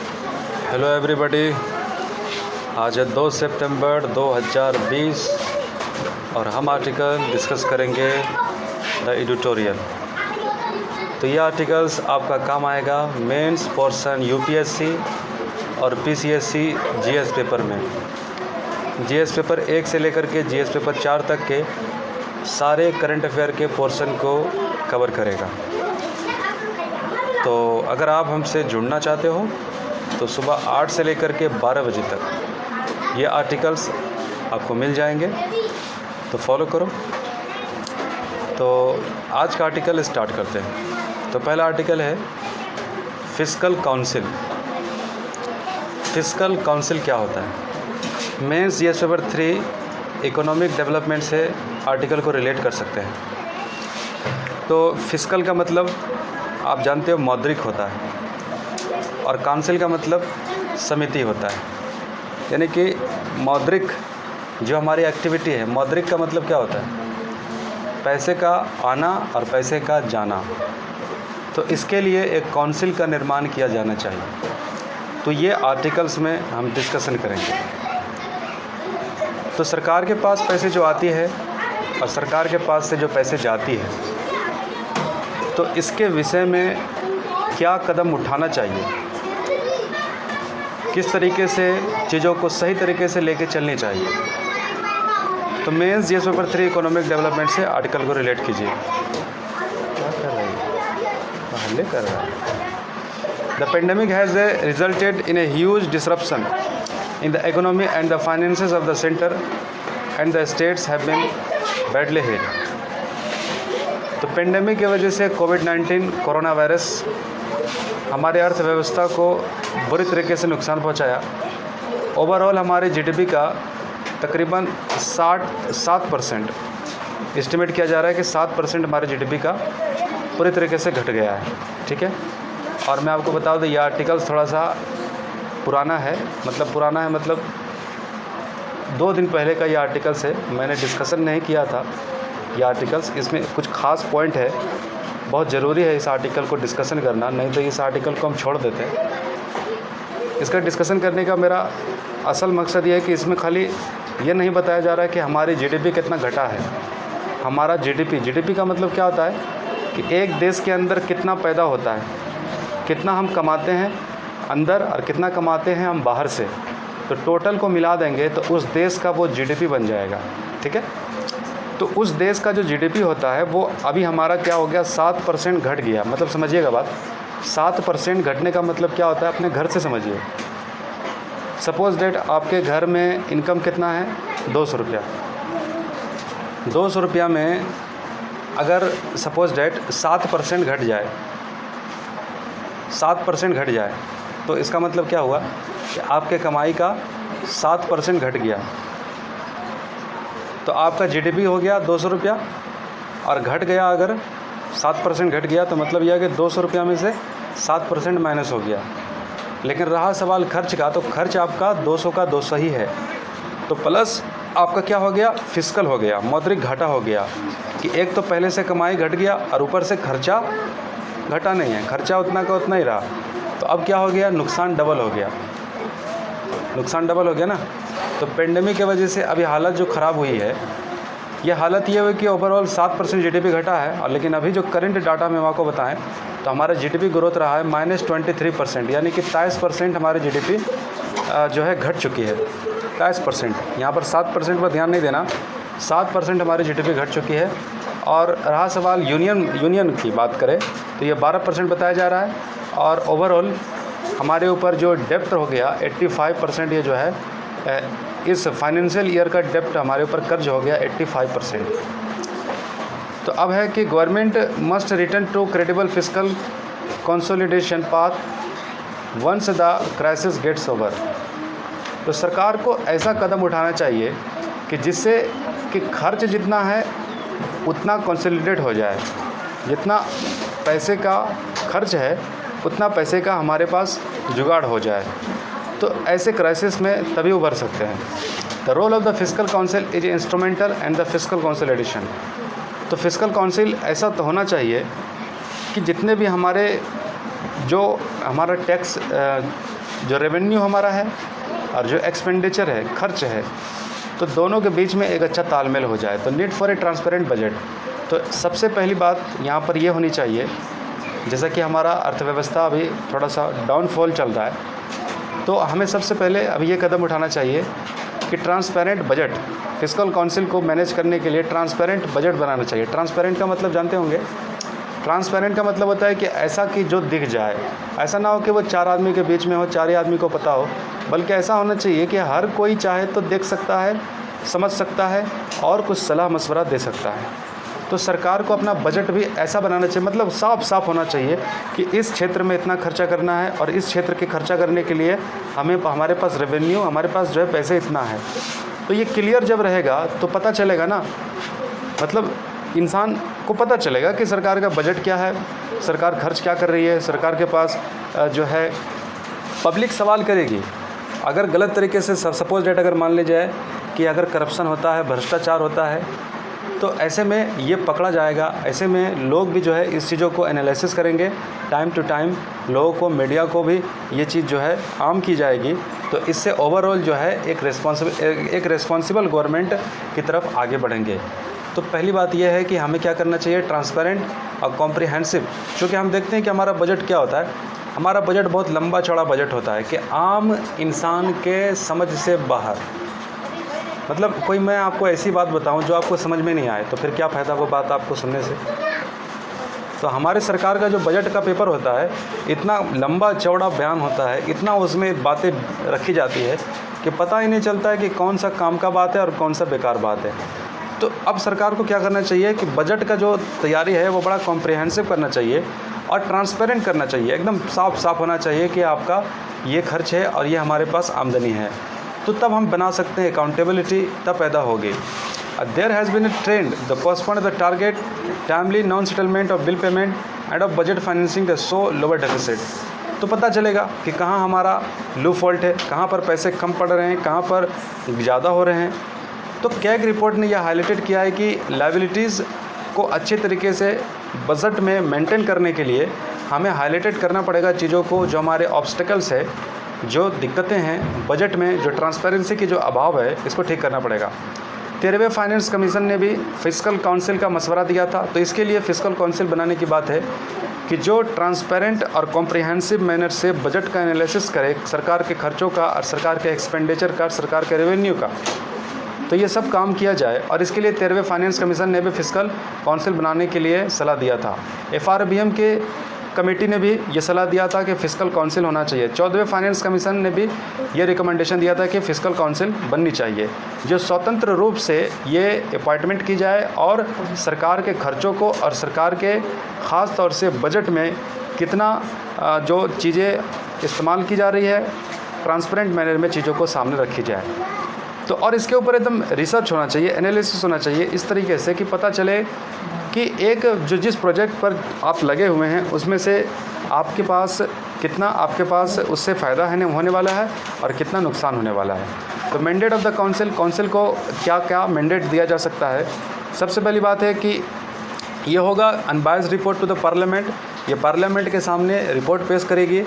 Hello everybody. आज है 2 सितंबर 2020 और हम आर्टिकल डिस्कस करेंगे द एडिटोरियल। तो ये आर्टिकल्स आपका काम आएगा मेंस पोर्शन यूपीएससी और पीसीएससी जीएस पेपर में। जीएस पेपर 1 से लेकर के जीएस पेपर 4 तक के सारे करंट अफेयर के पोर्शन को कवर करेगा। तो अगर आप हमसे जुड़ना चाहते हो तो सुबह 8 से लेकर के 12 बजे तक ये आर्टिकल्स आपको मिल जाएंगे, तो फॉलो करो। तो आज का आर्टिकल स्टार्ट करते हैं। तो पहला आर्टिकल है फिस्कल काउंसिल। फिस्कल काउंसिल क्या होता है? Mains GS paper 3 economic development से आर्टिकल को रिलेट कर सकते हैं। तो फिस्कल का मतलब आप जानते हो मौद्रिक होता है, और काउंसिल का मतलब समिति होता है। यानी कि मौद्रिक जो हमारी एक्टिविटी है, मौद्रिक का मतलब क्या होता है? पैसे का आना और पैसे का जाना। तो इसके लिए एक काउंसिल का निर्माण किया जाना चाहिए। तो ये आर्टिकल्स में हम डिस्कशन करेंगे। तो सरकार के पास पैसे जो आती है और सरकार के पास से जो पैसे जाती है, तो इसके विषय में क्या कदम उठाना चाहिए, किस तरीके से चीज़ों को सही तरीके से लेके चलनी चाहिए। तो mains GS paper 3 economic development से आर्टिकल को रिलेट कीजिए। क्या कर रही है? हल्ले कर रहा है। The pandemic has resulted in a huge disruption in the economy and the finances of the centre and the states have been badly hit. तो पेंडेमिक की वजह से कोविड-19 कोरोना वायरस हमारे अर्थव्यवस्था को बुरी तरीके से नुकसान पहुंचाया। ओवरऑल हमारे जीडीपी का तकरीबन 7% एस्टिमेट किया जा रहा है कि 7% हमारे जीडीपी का पूरी तरीके से घट गया है। ठीक है। और मैं आपको बता दूं, ये आर्टिकल थोड़ा सा पुराना है। मतलब 2 दिन पहले का ये आर्टिकल्स है। मैंने डिस्कशन नहीं किया था ये आर्टिकल्स। इसमें कुछ खास पॉइंट है, बहुत ज़रूरी है इस आर्टिकल को डिस्कशन करना, नहीं तो इस आर्टिकल को हम छोड़ देते हैं। इसका डिस्कशन करने का मेरा असल मकसद ये है कि इसमें खाली ये नहीं बताया जा रहा है कि हमारी जीडीपी कितना घटा है। हमारा जीडीपी का मतलब क्या होता है कि एक देश के अंदर कितना पैदा होता है, कितना हम कमाते हैं अंदर और कितना कमाते हैं हम बाहर से। तो टोटल को मिला देंगे तो उस देश का वो जीडीपी बन जाएगा। ठीक है। तो उस देश का जो जीडीपी होता है वो अभी हमारा क्या हो गया, 7% घट गया। मतलब समझिएगा बात, 7% घटने का मतलब क्या होता है, अपने घर से समझिए। सपोज़ डेट आपके घर में इनकम कितना है, 200 रुपया। 200 रुपया में अगर सपोज़ डेट 7% घट जाए, 7% घट जाए, तो इसका मतलब क्या हुआ कि आपके कमाई का 7% घट गया। तो आपका जीडीपी हो गया 200 रुपया, और घट गया अगर 7% घट गया, तो मतलब यह है कि 200 रुपया में से 7% माइनस हो गया। लेकिन रहा सवाल खर्च का, तो खर्च आपका 200 का 200 ही है। तो प्लस आपका क्या हो गया, फिस्कल हो गया, मौद्रिक घाटा हो गया कि एक तो पहले से कमाई घट गया और ऊपर से खर्चा घटा नहीं है, खर्चा उतना का उतना ही रहा। तो अब क्या हो गया, नुकसान डबल हो गया। नुकसान डबल हो गया ना। तो पेंडेमिक की वजह से अभी हालत जो ख़राब हुई है, ये हालत ये हुई कि ओवरऑल 7% जीडीपी घटा है। और लेकिन अभी जो करंट डाटा में आपको बताएं तो हमारा जीडीपी ग्रोथ रहा है -23%, यानी कि 23% हमारी जीडीपी जो है घट चुकी है। 23%, यहाँ पर 7% पर ध्यान नहीं देना, 7% हमारी जीडीपी घट चुकी है। और रहा सवाल यूनियन की बात करें तो ये 12% बताया जा रहा है। और ओवरऑल हमारे ऊपर जो डेप्ट हो गया 85%, ये जो है इस फाइनेंशियल ईयर का डेप्ट हमारे ऊपर कर्ज हो गया 85%। तो अब है कि government must return to credible fiscal consolidation path once the crisis gets over. तो सरकार को ऐसा कदम उठाना चाहिए कि जिससे कि खर्च जितना है उतना कंसोलिडेट हो जाए। जितना पैसे का खर्च है उतना पैसे का हमारे पास जुगाड़ हो जाए। तो ऐसे क्राइसिस में तभी उभर सकते हैं। The role of the fiscal council is instrumental and the fiscal consolidation. तो फिस्कल काउंसिल ऐसा तो होना चाहिए कि जितने भी हमारे जो हमारा टैक्स जो रेवेन्यू हमारा है और जो एक्सपेंडिचर है, खर्च है, तो दोनों के बीच में एक अच्छा तालमेल हो जाए। तो need for a transparent budget. तो सबसे पहली बात यहाँ पर ये होनी चाहिए, जैसा कि हमारा अर्थव्यवस्था अभी थोड़ा सा डाउनफॉल चल रहा है, तो हमें सबसे पहले अभी ये कदम उठाना चाहिए कि ट्रांसपेरेंट बजट, फिस्कल काउंसिल को मैनेज करने के लिए ट्रांसपेरेंट बजट बनाना चाहिए। ट्रांसपेरेंट का मतलब जानते होंगे, ट्रांसपेरेंट का मतलब होता है कि ऐसा कि जो दिख जाए, ऐसा ना हो कि वो 4 आदमी के बीच में हो, 4 ही आदमी को पता हो, बल्कि ऐसा होना चाहिए कि हर कोई चाहे तो देख सकता है, समझ सकता है और कुछ सलाह मशवरा दे सकता है। तो सरकार को अपना बजट भी ऐसा बनाना चाहिए, मतलब साफ साफ होना चाहिए कि इस क्षेत्र में इतना खर्चा करना है और इस क्षेत्र के खर्चा करने के लिए हमारे पास रेवेन्यू, हमारे पास जो है पैसे इतना है। तो ये क्लियर जब रहेगा तो पता चलेगा ना, मतलब इंसान को पता चलेगा कि सरकार का बजट क्या है, सरकार खर्च क्या कर रही है, सरकार के पास जो है पब्लिक सवाल करेगी। अगर गलत तरीके से सपोज डेट अगर मान ली जाए कि अगर करप्शन होता है, भ्रष्टाचार होता है, तो ऐसे में ये पकड़ा जाएगा। ऐसे में लोग भी जो है इस चीज़ों को एनालिसिस करेंगे, टाइम टू टाइम लोगों को, मीडिया को भी ये चीज़ जो है आम की जाएगी। तो इससे ओवरऑल जो है एक रिस्पॉन्सिबल गवर्नमेंट की तरफ आगे बढ़ेंगे। तो पहली बात यह है कि हमें क्या करना चाहिए, ट्रांसपेरेंट और कॉम्प्रिहेंसिव। क्योंकि हम देखते हैं कि हमारा बजट क्या होता है, हमारा बजट बहुत लंबा चौड़ा बजट होता है कि आम इंसान के समझ से बाहर, मतलब कोई मैं आपको ऐसी बात बताऊं जो आपको समझ में नहीं आए तो फिर क्या फ़ायदा वो बात आपको सुनने से। तो हमारे सरकार का जो बजट का पेपर होता है, इतना लंबा चौड़ा बयान होता है, इतना उसमें बातें रखी जाती है कि पता ही नहीं चलता है कि कौन सा काम का बात है और कौन सा बेकार बात है। तो अब सरकार को क्या करना चाहिए कि बजट का जो तैयारी है वो बड़ा कॉम्प्रिहेंसिव करना चाहिए और ट्रांसपेरेंट करना चाहिए, एकदम साफ साफ होना चाहिए कि आपका ये खर्च है और ये हमारे पास आमदनी है। तो तब हम बना सकते हैं, अकाउंटेबिलिटी तब पैदा होगी। There has been a trend the postpone the target, timely non settlement of bill payment and of budget financing the so lower deficit. तो पता चलेगा कि कहाँ हमारा लू फॉल्ट है, कहाँ पर पैसे कम पड़ रहे हैं, कहाँ पर ज़्यादा हो रहे हैं। तो कैग रिपोर्ट ने यह हाईलाइटेड किया है कि लायबिलिटीज़ को अच्छे तरीके से बजट में मेंटेन करने के लिए हमें हाईलाइटेड करना पड़ेगा चीज़ों को, जो हमारे ऑब्स्टिकल्स है, जो दिक्कतें हैं बजट में, जो ट्रांसपेरेंसी की जो अभाव है, इसको ठीक करना पड़ेगा। 13वें फाइनेंस कमीशन ने भी फिस्कल काउंसिल का मशवरा दिया था। तो इसके लिए फिस्कल काउंसिल बनाने की बात है कि जो ट्रांसपेरेंट और कॉम्प्रिहेंसिव मैनर से बजट का एनालिसिस करे, सरकार के खर्चों का और सरकार के एक्सपेंडिचर का, सरकार के रेवेन्यू का, तो ये सब काम किया जाए। और इसके लिए 13वें फाइनेंस कमीशन ने भी फिस्कल काउंसिल बनाने के लिए सलाह दिया था। FRBM के कमेटी ने भी ये सलाह दिया था कि फिस्कल काउंसिल होना चाहिए। 14वें फाइनेंस कमीशन ने भी ये रिकमेंडेशन दिया था कि फिस्कल काउंसिल बननी चाहिए, जो स्वतंत्र रूप से ये अपॉइंटमेंट की जाए और सरकार के खर्चों को और सरकार के ख़ास तौर से बजट में कितना जो चीज़ें इस्तेमाल की जा रही है, ट्रांसपेरेंट मैनर में चीज़ों को सामने रखी जाए। तो और इसके ऊपर एकदम रिसर्च होना चाहिए, एनालिसिस होना चाहिए इस तरीके से कि पता चले कि एक जो जिस प्रोजेक्ट पर आप लगे हुए हैं उसमें से आपके पास कितना, आपके पास उससे फ़ायदा होने वाला है और कितना नुकसान होने वाला है। तो mandate of the council, council को क्या क्या मैंडेट दिया जा सकता है। सबसे पहली बात है कि ये होगा unbiased report to the parliament. ये पार्लियामेंट के सामने रिपोर्ट पेश करेगी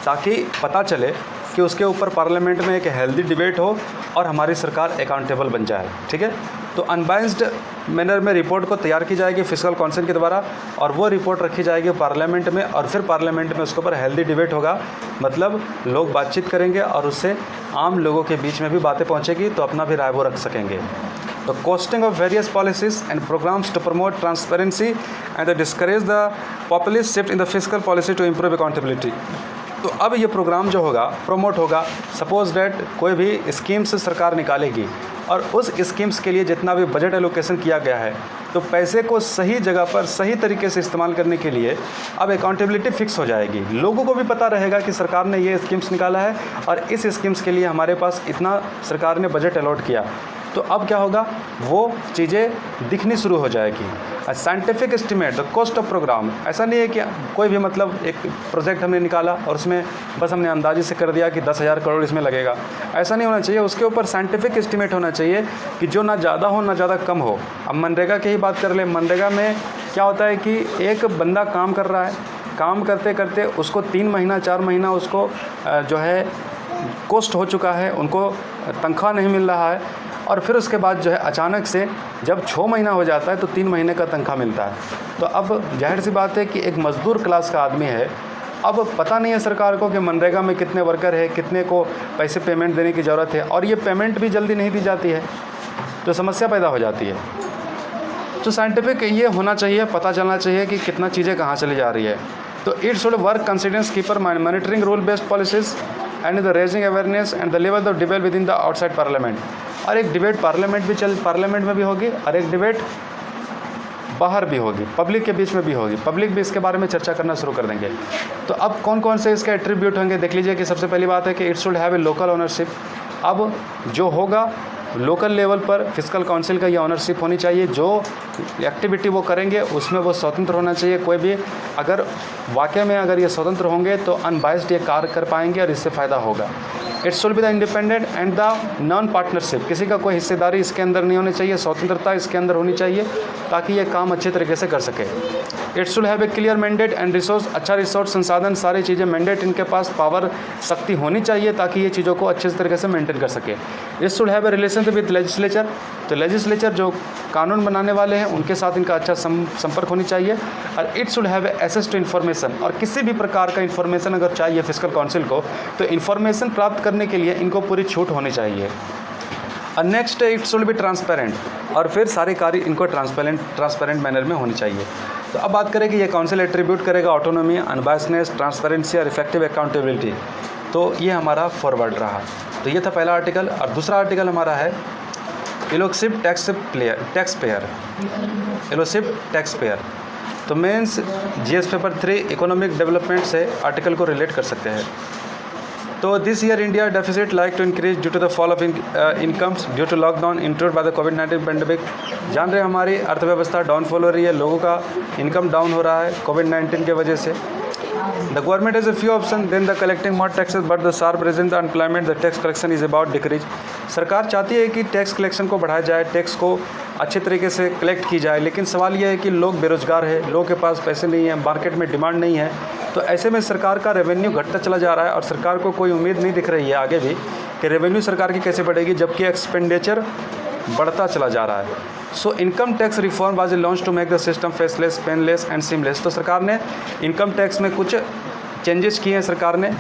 ताकि पता चले कि उसके ऊपर पार्लियामेंट में एक हेल्दी डिबेट हो और हमारी सरकार अकाउंटेबल बन जाए। ठीक है, तो अनबायस्ड मैनर में रिपोर्ट को तैयार की जाएगी फिस्कल काउंसिल के द्वारा और वो रिपोर्ट रखी जाएगी पार्लियामेंट में और फिर पार्लियामेंट में उसके ऊपर हेल्दी डिबेट होगा, मतलब लोग बातचीत करेंगे और उससे आम लोगों के बीच में भी बातें पहुंचेगी तो अपना भी राय वो रख सकेंगे। तो costing of various policies and programmes to promote transparency and discourage the populist shift in the fiscal policy to improve accountability. तो अब ये प्रोग्राम जो होगा प्रमोट होगा, सपोज डेट कोई भी स्कीम्स सरकार निकालेगी और उस स्कीम्स के लिए जितना भी बजट एलोकेशन किया गया है तो पैसे को सही जगह पर सही तरीके से इस्तेमाल करने के लिए अब अकाउंटेबिलिटी फिक्स हो जाएगी। लोगों को भी पता रहेगा कि सरकार ने ये स्कीम्स निकाला है और इस स्कीम्स के लिए हमारे पास इतना सरकार ने बजट अलॉट किया। तो अब क्या होगा, वो चीज़ें दिखनी शुरू हो जाएगी। Scientific estimate the cost of programme, ऐसा नहीं है कि कोई भी मतलब एक प्रोजेक्ट हमने निकाला और उसमें बस हमने अंदाजे से कर दिया कि 10,000 करोड़ इसमें लगेगा, ऐसा नहीं होना चाहिए। उसके ऊपर साइंटिफिक एस्टिमेट होना चाहिए कि जो ना ज़्यादा हो ना ज़्यादा कम हो। अब मनरेगा की ही बात कर ले, मनरेगा में क्या होता है कि एक बंदा काम कर रहा है, काम करते करते उसको 3 महीना 4 महीना उसको जो है कॉस्ट हो चुका है, उनको तनख्वाह नहीं मिल रहा है, और फिर उसके बाद जो है अचानक से जब 6 महीना हो जाता है तो 3 महीने का तनख्वाह मिलता है। तो अब जाहिर सी बात है कि एक मज़दूर क्लास का आदमी है, अब पता नहीं है सरकार को कि मनरेगा में कितने वर्कर है, कितने को पैसे पेमेंट देने की ज़रूरत है, और ये पेमेंट भी जल्दी नहीं दी जाती है, तो समस्या पैदा हो जाती है। तो साइंटिफिक ये होना चाहिए, पता चलना चाहिए कि कितना चीज़ें कहाँ चली जा रही है। तो it should work considerance keeper monitoring rule based policies and the raising awareness and the level of debate with in the outside parliament. और एक डिबेट पार्लियामेंट में भी होगी, और एक डिबेट बाहर भी होगी, पब्लिक के बीच में भी होगी। पब्लिक भी इसके बारे में चर्चा करना शुरू कर देंगे। तो अब कौन कौन से इसके एट्रीब्यूट होंगे देख लीजिए कि सबसे पहली बात है कि it should have a local ownership. अब जो होगा लोकल लेवल पर फिस्कल काउंसिल का ये ऑनरशिप होनी चाहिए, जो एक्टिविटी वो करेंगे उसमें वो स्वतंत्र होना चाहिए। कोई भी अगर वाकई में अगर ये स्वतंत्र होंगे तो अनबाइस्ड ये कार्य कर पाएंगे और इससे फ़ायदा होगा। It should be the independent and the non partnership, किसी का कोई हिस्सेदारी इसके अंदर नहीं होनी चाहिए, स्वतंत्रता इसके अंदर होनी चाहिए ताकि ये काम अच्छे तरीके से कर सके। It should have a clear mandate and resource, अच्छा रिसोर्स संसाधन सारी चीज़ें मैंडेट इनके पास पावर शक्ति होनी चाहिए ताकि ये चीज़ों को अच्छे तरीके से मेंटेन कर सके। It should have a relation with legislature, तो लेजिस्लेचर जो कानून बनाने वाले हैं उनके साथ इनका अच्छा संपर्क होनी चाहिए। और it should have access to information, और किसी भी प्रकार का इन्फॉर्मेशन अगर चाहिए फिस्कल काउंसिल को तो इन्फॉर्मेशन प्राप्त करने के लिए इनको पूरी छूट होनी चाहिए। और next it should be transparent, और फिर सारे कार्य इनको ट्रांसपेरेंट मैनर में होनी चाहिए। तो अब बात करें कि ये काउंसिल एट्रीब्यूट करेगा ऑटोनॉमी, अनबायसनेस, ट्रांसपेरेंसी और इफेक्टिव अकाउंटेबिलिटी। तो ये हमारा फॉरवर्ड रहा। तो ये था पहला आर्टिकल। और दूसरा आर्टिकल हमारा है इलोसिव टैक्स पेयर। तो mains GS paper 3 economic development से आर्टिकल को रिलेट कर सकते हैं। तो this year India deficit like to increase due to the fall of incomes due to lockdown introduced by the कोविड-19 पेंडेमिक। जान रहे हमारी अर्थव्यवस्था डाउनफॉल हो रही है, लोगों का इनकम डाउन हो रहा है कोविड-19 की वजह से। The government has a few options than the collecting more taxes, but the sharp rise in the unemployment, the tax collection is about decrease. सरकार चाहती है कि टैक्स कलेक्शन को बढ़ाया जाए, टैक्स को अच्छे तरीके से कलेक्ट की जाए, लेकिन सवाल यह है कि लोग बेरोजगार है, लोगों के पास पैसे नहीं है, मार्केट में डिमांड नहीं है। तो ऐसे में सरकार का रेवेन्यू घटता चला जा रहा है और सरकार को कोई उम्मीद नहीं दिख रही है आगे भी कि रेवेन्यू सरकार की कैसे बढ़ेगी, जबकि एक्सपेंडिचर बढ़ता चला जा रहा है। So income tax reform was launch to make the system faceless, painless and seamless. तो सरकार ने इनकम टैक्स में कुछ चेंजेस किए हैं सरकार ने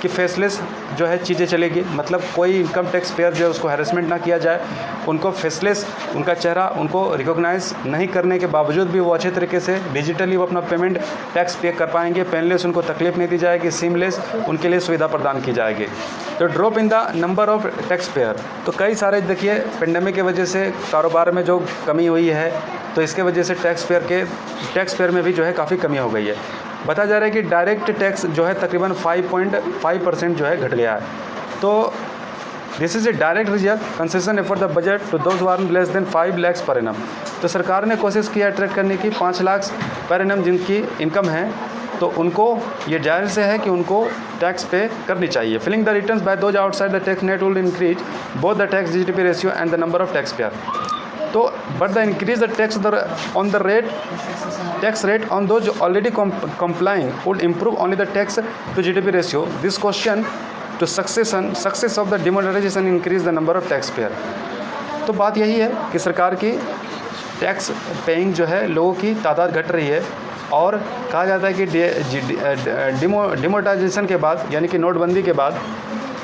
कि फेसलेस जो है चीज़ें चलेगी, मतलब कोई इनकम टैक्स पेयर जो है उसको हैरेसमेंट ना किया जाए, उनको फेसलेस उनका चेहरा उनको रिकॉग्नाइज नहीं करने के बावजूद भी वो अच्छे तरीके से डिजिटली वो अपना पेमेंट टैक्स पे कर पाएंगे। पेनलेस उनको तकलीफ नहीं दी जाएगी, सीमलेस उनके लिए सुविधा प्रदान की जाएगी। तो drop in the number of tax payer, तो कई सारे देखिए पेंडेमिक की वजह से कारोबार में जो कमी हुई है तो इसके वजह से टैक्स पेयर में भी जो है काफ़ी कमी हो गई है। बताया जा रहा है कि डायरेक्ट टैक्स जो है तकरीबन 5.5% जो है घट गया है। तो this is a direct result concession for the budget to those earn less than 5 lakh per annum. तो सरकार ने कोशिश की अट्रैक्ट करने की 5 लाख पर एनम जिनकी इनकम है, तो उनको ये जायज़ से है कि उनको टैक्स पे करनी चाहिए। Filling the returns by those outside the tax net will increase both the tax GDP ratio and the number of tax payer. तो but the increase the tax on the tax rate on those already complying would improve only the tax to GDP ratio. This question to success of the demonetization increase the number of taxpayer. तो बात यही है कि सरकार की tax paying जो है लोगों की तादाद घट रही है, और कहा जाता है कि डिमोनेटाइजेशन के बाद यानी कि नोटबंदी के बाद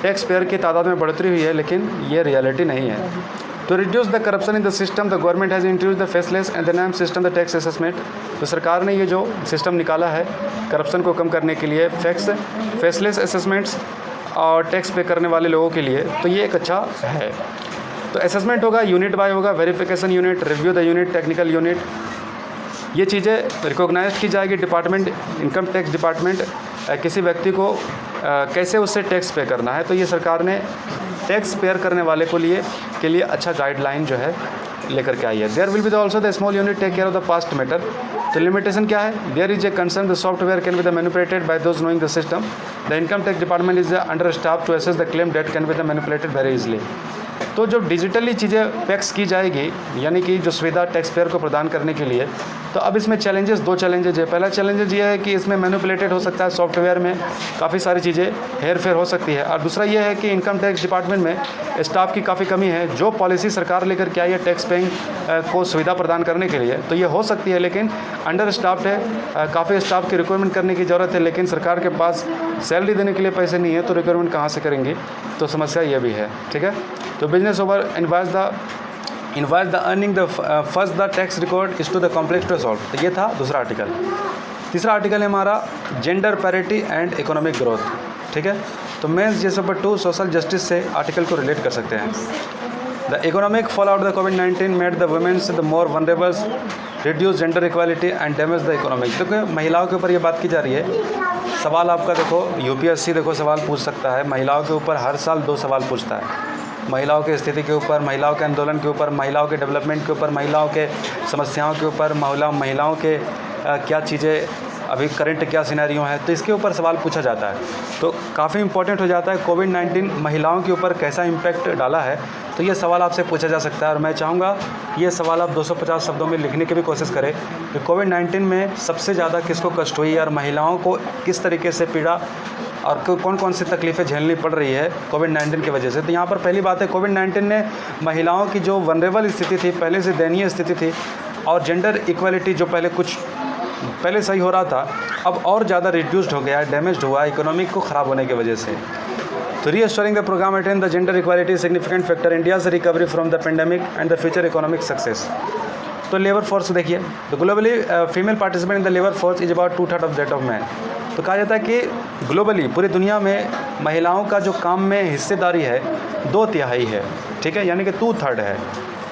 टैक्स पेयर की तादाद में बढ़ोतरी हुई है, लेकिन ये रियलिटी नहीं है। To reduce the corruption in the system, the government has introduced the faceless and dynamic system, the tax assessment. तो सरकार ने ये जो सिस्टम निकाला है करप्शन को कम करने के लिए, फेसलेस असेसमेंट्स और टैक्स पे करने वाले लोगों के लिए, तो ये एक अच्छा है। तो असेसमेंट होगा, यूनिट बाय होगा, verification unit, review the unit, technical unit, ये चीज़ें रिकॉग्नाइज की जाएगी। डिपार्टमेंट इनकम टैक्स डिपार्टमेंट किसी व्यक्ति को कैसे उससे टैक्स पे करना है, तो ये सरकार ने टैक्स पेयर करने वाले के लिए अच्छा गाइडलाइन जो है लेकर के आई है। There will be also the small unit take care of the past matter. तो लिमिटेशन क्या है? There is a concern the software can be the manipulated by those knowing the system. The income tax department is under staff to assess the claim that can be the manipulated very easily. तो जो digitally चीज़ें tax की जाएगी, यानी कि जो सुविधा tax payer को प्रदान करने के लिए, तो अब इसमें चैलेंजेस, 2 चैलेंजेज है। पहला चैलेंजेज ये है कि इसमें मैनिपुलेटेड हो सकता है, सॉफ्टवेयर में काफ़ी सारी चीज़ें हेर फेर हो सकती है। और दूसरा ये है कि इनकम टैक्स डिपार्टमेंट में स्टाफ की काफ़ी कमी है। जो पॉलिसी सरकार लेकर के आई है टैक्स पेइंग को सुविधा प्रदान करने के लिए, तो ये हो सकती है, लेकिन अंडर स्टाफ्ड है, काफ़ी स्टाफ की रिक्वायरमेंट करने की ज़रूरत है, लेकिन सरकार के पास सैलरी देने के लिए पैसे नहीं है, तो रिक्वायरमेंट कहाँ से करेंगी, तो समस्या ये भी है। ठीक है, तो business over invoice the earning the first the tax record is too the complex to solve. तो ये था दूसरा आर्टिकल। तीसरा आर्टिकल है हमारा gender parity and economic growth. ठीक है, तो mains GS paper 2 social justice से आर्टिकल को रिलेट कर सकते हैं। The economic fall out the कोविड-19 made the womens the more vulnerables, reduce gender equality and damage the economic. तो महिलाओं के ऊपर ये बात की जा रही है। सवाल आपका देखो, यूपीएससी देखो सवाल पूछ सकता है, महिलाओं के ऊपर हर साल 2 सवाल पूछता है। महिलाओं की स्थिति के ऊपर, महिलाओं के आंदोलन के ऊपर, महिलाओं के डेवलपमेंट के ऊपर, महिलाओं के समस्याओं के ऊपर, महिलाओं के क्या चीज़ें अभी करंट क्या सिनेरियो है, तो इसके ऊपर सवाल पूछा जाता है। तो काफ़ी इंपॉर्टेंट हो जाता है कोविड-19 महिलाओं के ऊपर कैसा इम्पैक्ट डाला है, तो ये सवाल आपसे पूछा जा सकता है। और मैं चाहूँगा कि ये सवाल आप 250 शब्दों में लिखने की भी कोशिश करें कि कोविड-19 में सबसे ज़्यादा किसको कष्ट हुई और महिलाओं को किस तरीके से पीड़ा और कौन कौन सी तकलीफ़ें झेलनी पड़ रही है कोविड-19 की वजह से। तो यहाँ पर पहली बात है, कोविड-19 ने महिलाओं की जो वनरेबल स्थिति थी, पहले से दयनीय स्थिति थी, और जेंडर इक्वालिटी जो पहले सही हो रहा था, अब और ज़्यादा रिड्यूस्ड हो गया है, डैमेज्ड हुआ है इकोनॉमिक को ख़राब होने की वजह से। तो reassuring the program attain the gender equality significant factor India's recovery from the pandemic and the future economic success. तो लेबर फोर्स देखिए, तो globally female participant in the labour force is about 2/3 of that of man. तो कहा जाता है कि globally पूरी दुनिया में महिलाओं का जो काम में हिस्सेदारी है 2/3 है। ठीक है, यानी कि 2/3 है,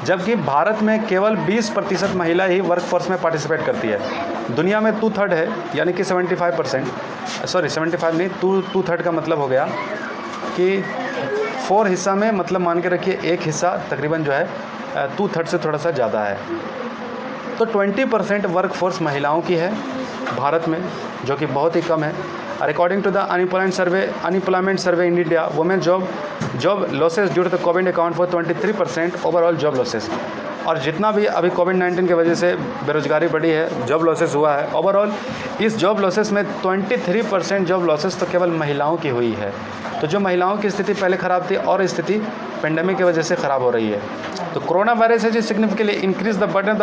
जबकि भारत में केवल 20% महिला ही वर्कफोर्स में पार्टिसिपेट करती है। दुनिया में 2/3 है, यानी कि 75%, सॉरी 75 नहीं, 2/3 का मतलब हो गया कि 4 हिस्सा में, मतलब मान के रखिए 1 हिस्सा तकरीबन जो है 2/3 से थोड़ा सा ज़्यादा है। तो 20% वर्कफोर्स महिलाओं की है भारत में, जो कि बहुत ही कम है। According to the unemployment survey in India, women job losses due to the covid account for 23% overall job losses. और जितना भी अभी कोविड-19 की वजह से बेरोजगारी बढ़ी है, जॉब लॉसेस हुआ है, ओवरऑल इस जॉब लॉसेस में 23% जॉब लॉसेस तो केवल महिलाओं की हुई है। तो जो महिलाओं की स्थिति पहले ख़राब थी और स्थिति पेंडेमिक की वजह से ख़राब हो रही है। तो कोरोना वायरस है जो significantly increase the burden of the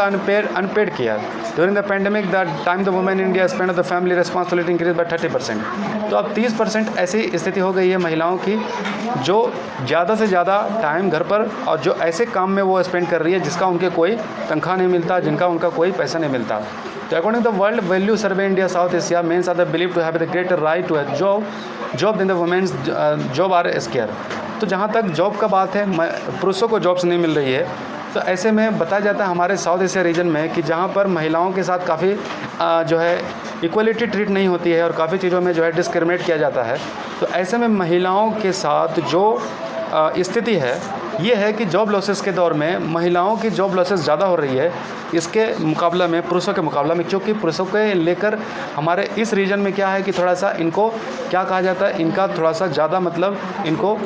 unpaid care during the pandemic, the time the women in India spend of the family responsibility increase by 30%। तो अब 30% ऐसी स्थिति हो गई है महिलाओं की जो ज़्यादा से ज़्यादा टाइम घर पर और जो ऐसे काम में वो स्पेंड कर रही है जिसका उनके कोई तनख्वाह नहीं मिलता, जिनका उनका कोई पैसा नहीं मिलता। तो according to the world value survey India south Asia, men's are the believe to have the greater right to a job in the women's job are scarce. तो जहाँ तक जॉब का बात है, पुरुषों को जॉब्स नहीं मिल रही है, तो ऐसे में बताया जाता है हमारे साउथ एशिया रीजन में कि जहाँ पर महिलाओं के साथ काफ़ी जो है इक्वलिटी ट्रीट नहीं होती है और काफ़ी चीज़ों में जो है डिस्क्रिमिनेट किया जाता है। तो ऐसे में महिलाओं के साथ जो स्थिति है ये है कि जॉब लॉसेस के दौर में महिलाओं की जॉब लॉसेस ज़्यादा हो रही है इसके मुकाबला में, पुरुषों के मुकाबला में। क्योंकि पुरुषों के लेकर हमारे इस रीजन में क्या है कि थोड़ा सा इनको क्या कहा जाता है, इनका थोड़ा सा ज़्यादा मतलब इनको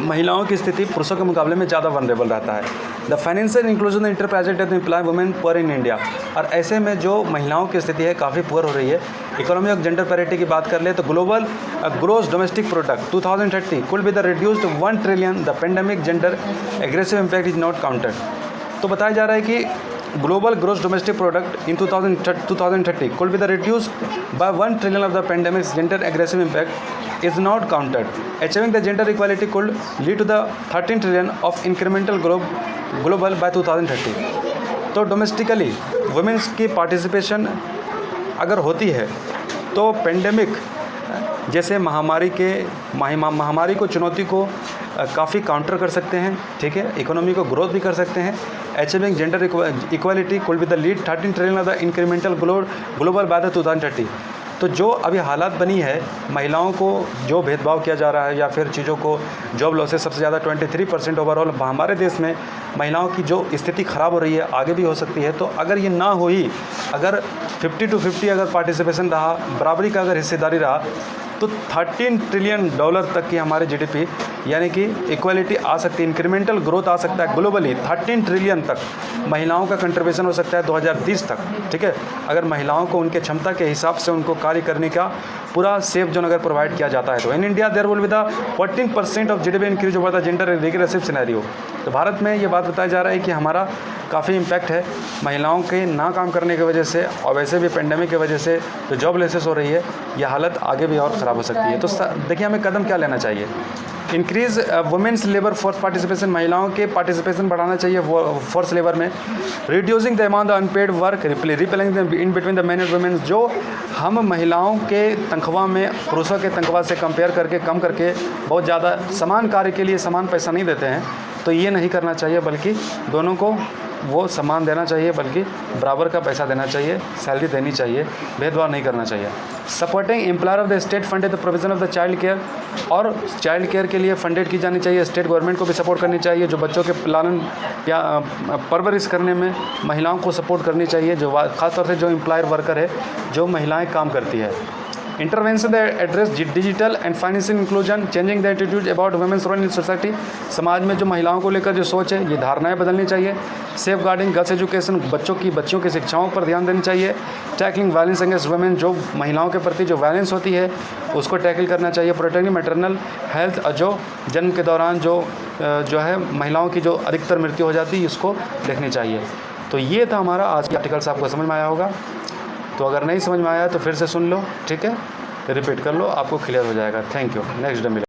महिलाओं की स्थिति पुरुषों के मुकाबले में ज़्यादा वनरेबल रहता है। The financial inclusion enterprised employ women poor in India. और ऐसे में जो महिलाओं की स्थिति है काफ़ी पुअर हो रही है। इकोनॉमी ऑफ जेंडर पैरिटी की बात कर ले तो global gross domestic product 2030 could be the reduced 1 trillion, the pandemic gender aggressive impact is not counted. तो बताया जा रहा है कि global gross domestic product in 2030 could be the reduced by 1 trillion of the pandemic's gender aggressive impact is not counted. Achieving the gender equality could lead to the 13 trillion of incremental global by 2030. तो domestically women's की participation अगर होती है तो pandemic जैसे महामारी को चुनौती को काफ़ी काउंटर कर सकते हैं। ठीक है, इकोनॉमी को ग्रोथ भी कर सकते हैं। अचीविंग जेंडर इक्वालिटी कुल be the lead 13 trillion of the incremental global by the 2030। तो जो अभी हालात बनी है, महिलाओं को जो भेदभाव किया जा रहा है या फिर चीज़ों को जॉब लॉसेस सबसे ज़्यादा 23% ओवरऑल हमारे देश में महिलाओं की जो स्थिति ख़राब हो रही है आगे भी हो सकती है। तो अगर ये ना हुई, अगर 50 to 50 अगर पार्टिसिपेशन रहा, बराबरी का अगर हिस्सेदारी रहा, तो $13 ट्रिलियन तक की हमारे जीडीपी यानी कि इक्वलिटी आ सकती है, इंक्रीमेंटल ग्रोथ आ सकता है ग्लोबली। 13 ट्रिलियन तक महिलाओं का कंट्रीब्यूशन हो सकता है 2030 तक, ठीक है। अगर महिलाओं को उनके क्षमता के हिसाब से उनको कार्य करने का पूरा सेफ जोन अगर प्रोवाइड किया जाता है तो in India there will be the 14% of GDP increase over the gender regressive scenario. तो भारत में ये बात बताया जा रहा है कि हमारा काफ़ी इम्पैक्ट है महिलाओं के ना काम करने की वजह से, और वैसे भी पेंडेमिक की वजह से जो जॉब लेसेस हो रही है, यह हालत आगे भी और ख़राब हो सकती है। तो देखिए हमें कदम क्या लेना चाहिए। Increase women's labour force participation, महिलाओं के पार्टिसिपेशन बढ़ाना चाहिए फोर्स लेबर में। Reducing the amount the unpaid work, repelling in between the men and women. जो हम महिलाओं के तनख्वाह में पुरुषों के तनख्वाह से कंपेयर करके कम करके बहुत ज़्यादा समान कार्य के लिए समान पैसा नहीं देते हैं, तो ये नहीं करना चाहिए, बल्कि दोनों को वो समान देना चाहिए, बल्कि बराबर का पैसा देना चाहिए, सैलरी देनी चाहिए, भेदभाव नहीं करना चाहिए। Supporting employer of the state funded the provision of the child care, और चाइल्ड केयर के लिए फंडेड की जानी चाहिए। स्टेट गवर्नमेंट को भी सपोर्ट करनी चाहिए, जो बच्चों के लालन या परवरिश करने में महिलाओं को सपोर्ट करनी चाहिए, जो खासतौर से जो एम्प्लॉयर वर्कर है, जो महिलाएँ काम करती है। Intervention that address digital and financial inclusion, changing the attitude about women's role in society. समाज में जो महिलाओं को लेकर जो सोच है, ये धारणाएं बदलनी चाहिए। सेफ गार्डिंग गर्ल्स एजुकेशन, बच्चियों की शिक्षाओं पर ध्यान देनी चाहिए। टैकलिंग वायलेंस अगेंस्ट वुमेन, जो महिलाओं के प्रति जो वायलेंस होती है उसको टैकल करना चाहिए। प्रोटेक्टिंग मैटरनल हेल्थ, जो जन्म के दौरान जो है महिलाओं की जो अधिकतर मृत्यु हो जाती है, इसको देखनी चाहिए। तो ये था हमारा आज का आर्टिकल। आपको समझ में आया होगा, तो अगर नहीं समझ में आया तो फिर से सुन लो, ठीक है, रिपीट कर लो, आपको क्लियर हो जाएगा। Thank you. नेक्स्ट डे मिलेंगे।